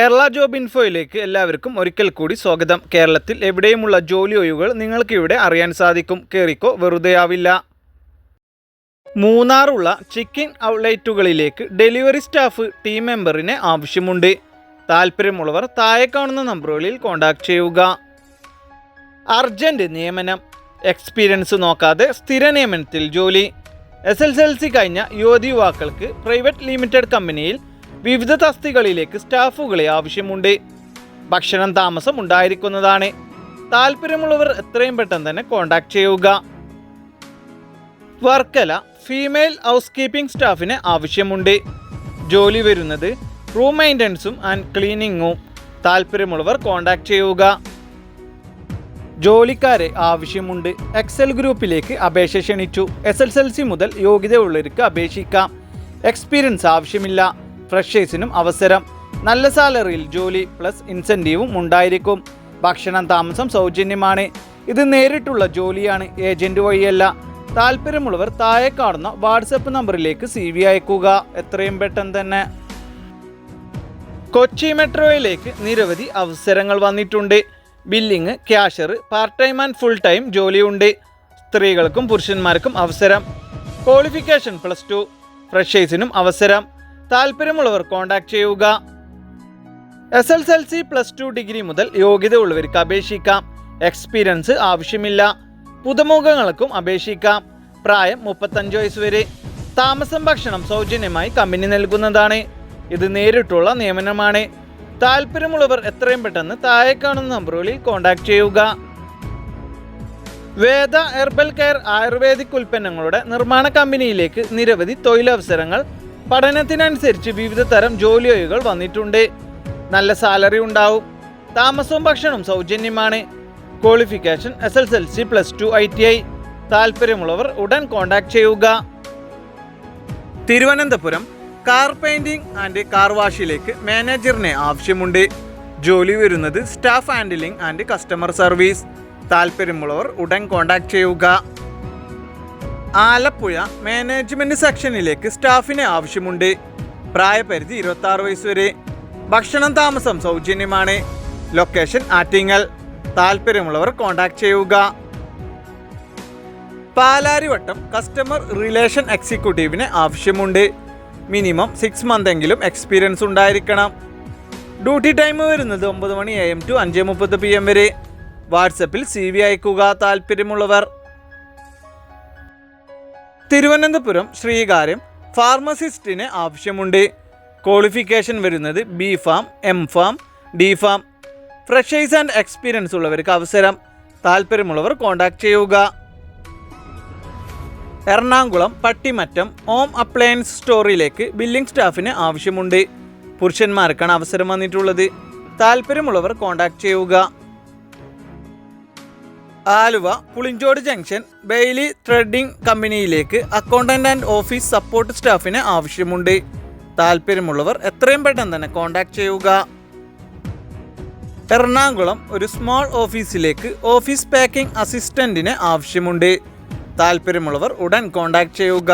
Kerala job ഇൻഫോയിലേക്ക് എല്ലാവർക്കും ഒരിക്കൽ കൂടി സ്വാഗതം. കേരളത്തിൽ എവിടെയുമുള്ള ജോലി ഒഴിവുകൾ നിങ്ങൾക്ക് ഇവിടെ അറിയാൻ സാധിക്കും. കേറിക്കോ, വെറുതെയാവില്ല. മൂന്നാറുള്ള ചിക്കൻ ഔട്ട്ലെറ്റുകളിലേക്ക് ഡെലിവറി സ്റ്റാഫ് ടീം മെമ്പറിനെ ആവശ്യമുണ്ട്. താല്പര്യമുള്ളവർ താഴെ കാണുന്ന നമ്പറുകളിൽ കോൺടാക്ട് ചെയ്യുക. അർജന്റ് നിയമനം. എക്സ്പീരിയൻസ് നോക്കാതെ സ്ഥിര നിയമനത്തിൽ ജോലി. SSLC കഴിഞ്ഞ യുവതിയുവാക്കൾക്ക് പ്രൈവറ്റ് ലിമിറ്റഡ് കമ്പനിയിൽ വിവിധ തസ്തികകളിലേക്ക് സ്റ്റാഫുകളെ ആവശ്യമുണ്ട്. ഭക്ഷണം താമസം ഉണ്ടായിരിക്കുന്നതാണ്. താല്പര്യമുള്ളവർ എത്രയും പെട്ടെന്ന് തന്നെ കോൺടാക്ട് ചെയ്യുക. വർക്കല ഫീമെയിൽ ഹൗസ് കീപ്പിംഗ് സ്റ്റാഫിന് ആവശ്യമുണ്ട്. ജോലി വരുന്നത് റൂം മെയിൻ്റനൻസും ആൻഡ് ക്ലീനിങ്ങും. താല്പര്യമുള്ളവർ കോൺടാക്ട് ചെയ്യുക. ജോലിക്കാരെ ആവശ്യമുണ്ട്. എക്സൽ ഗ്രൂപ്പിലേക്ക് അപേക്ഷ ക്ഷണിച്ചു. SSLC മുതൽ യോഗ്യതയുള്ളവർക്ക് അപേക്ഷിക്കാം. എക്സ്പീരിയൻസ് ആവശ്യമില്ല. ഫ്രഷേഴ്സിനും അവസരം. നല്ല സാലറിയിൽ ജോലി പ്ലസ് ഇൻസെൻറ്റീവും ഉണ്ടായിരിക്കും. ഭക്ഷണം താമസം സൗജന്യമാണ്. ഇത് നേരിട്ടുള്ള ജോലിയാണ്, ഏജൻറ്റ് വഴിയല്ല. താല്പര്യമുള്ളവർ താഴെ കാണുന്ന വാട്സപ്പ് നമ്പറിലേക്ക് CV അയക്കുക. എത്രയും പെട്ടെന്ന് തന്നെ. കൊച്ചി മെട്രോയിലേക്ക് നിരവധി അവസരങ്ങൾ വന്നിട്ടുണ്ട്. Billing, cashier, part time and full time ജോലിയുണ്ട്. സ്ത്രീകൾക്കും പുരുഷന്മാർക്കും അവസരം. ക്വാളിഫിക്കേഷൻ +2. ഫ്രഷേഴ്സിനും അവസരം. താല്പര്യമുള്ളവർ കോൺടാക്ട് ചെയ്യുക. SSLC +2 ഡിഗ്രി മുതൽ യോഗ്യത ഉള്ളവർക്ക് അപേക്ഷിക്കാം. എക്സ്പീരിയൻസ് ആവശ്യമില്ല. പുതുമുഖങ്ങൾക്കും അപേക്ഷിക്കാം. പ്രായം 35 വയസ്സ് വരെ. താമസം ഭക്ഷണം സൗജന്യമായി കമ്പനി നൽകുന്നതാണ്. ഇത് നേരിട്ടുള്ള നിയമനമാണ്. താല്പര്യമുള്ളവർ എത്രയും പെട്ടെന്ന് താഴെ കാണുന്ന നമ്പറുകളിൽ കോൺടാക്ട് ചെയ്യുക. വേദ ഹെർബൽ കെയർ ആയുർവേദിക് ഉൽപ്പന്നങ്ങളുടെ നിർമ്മാണ കമ്പനിയിലേക്ക് നിരവധി തൊഴിലവസരങ്ങൾ പഠനത്തിനനുസരിച്ച് വിവിധ തരം ജോലി ഒഴിവുകൾ വന്നിട്ടുണ്ട്. നല്ല സാലറി ഉണ്ടാവും. താമസവും ഭക്ഷണവും സൗജന്യമാണ്. Qualification SSLC +2 ITI. താല്പര്യമുള്ളവർ ഉടൻ കോൺടാക്ട് ചെയ്യുക. Thiruvananthapuram car painting and car വാഷിലേക്ക് മാനേജറിനെ ആവശ്യമുണ്ട്. ജോലി വരുന്നത് staff handling and customer service. താല്പര്യമുള്ളവർ ഉടൻ കോൺടാക്ട് ചെയ്യുക. ആലപ്പുഴ മാനേജ്മെൻറ്റ് സെക്ഷനിലേക്ക് സ്റ്റാഫിനെ ആവശ്യമുണ്ട്. പ്രായപരിധി 26 വയസ്സ് വരെ. ഭക്ഷണം താമസം സൗജന്യമാണ്. ലൊക്കേഷൻ ആറ്റിങ്ങൽ. താല്പര്യമുള്ളവർ കോൺടാക്ട് ചെയ്യുക. പാലാരിവട്ടം കസ്റ്റമർ റിലേഷൻ എക്സിക്യൂട്ടീവിനെ ആവശ്യമുണ്ട്. മിനിമം 6 മന്ത് എങ്കിലും എക്സ്പീരിയൻസ് ഉണ്ടായിരിക്കണം. ഡ്യൂട്ടി ടൈം വരുന്നത് 9 മണി AM to 5:30 PM വരെ. വാട്സപ്പിൽ CV അയക്കുക. താല്പര്യമുള്ളവർ. തിരുവനന്തപുരം ശ്രീകാര്യം ഫാർമസിസ്റ്റിന് ആവശ്യമുണ്ട്. ക്വാളിഫിക്കേഷൻ വരുന്നത് B.Pharm, M.Pharm, D.Pharm. Freshers and experience ഉള്ളവർക്ക് അവസരം. താല്പര്യമുള്ളവർ കോൺടാക്ട് ചെയ്യുക. എറണാകുളം പട്ടിമറ്റം ഹോം അപ്ലയൻസ് സ്റ്റോറിലേക്ക് ബില്ലിംഗ് സ്റ്റാഫിന് ആവശ്യമുണ്ട്. പുരുഷന്മാർക്കാണ് അവസരം വന്നിട്ടുള്ളത്. താല്പര്യമുള്ളവർ കോൺടാക്ട് ചെയ്യുക. Aluva Pulinchodu junction Bailey threading കമ്പനിയിലേക്ക് അക്കൗണ്ടന്റ് ആൻഡ് ഓഫീസ് സപ്പോർട്ട് സ്റ്റാഫിന് ആവശ്യമുണ്ട്. താല്പര്യമുള്ളവർ എത്രയും പെട്ടെന്ന് തന്നെ കോൺടാക്ട് ചെയ്യുക. എറണാകുളം ഒരു സ്മോൾ ഓഫീസിലേക്ക് ഓഫീസ് പാക്കിംഗ് അസിസ്റ്റന്റിന് ആവശ്യമുണ്ട്. താല്പര്യമുള്ളവർ ഉടൻ കോൺടാക്ട് ചെയ്യുക.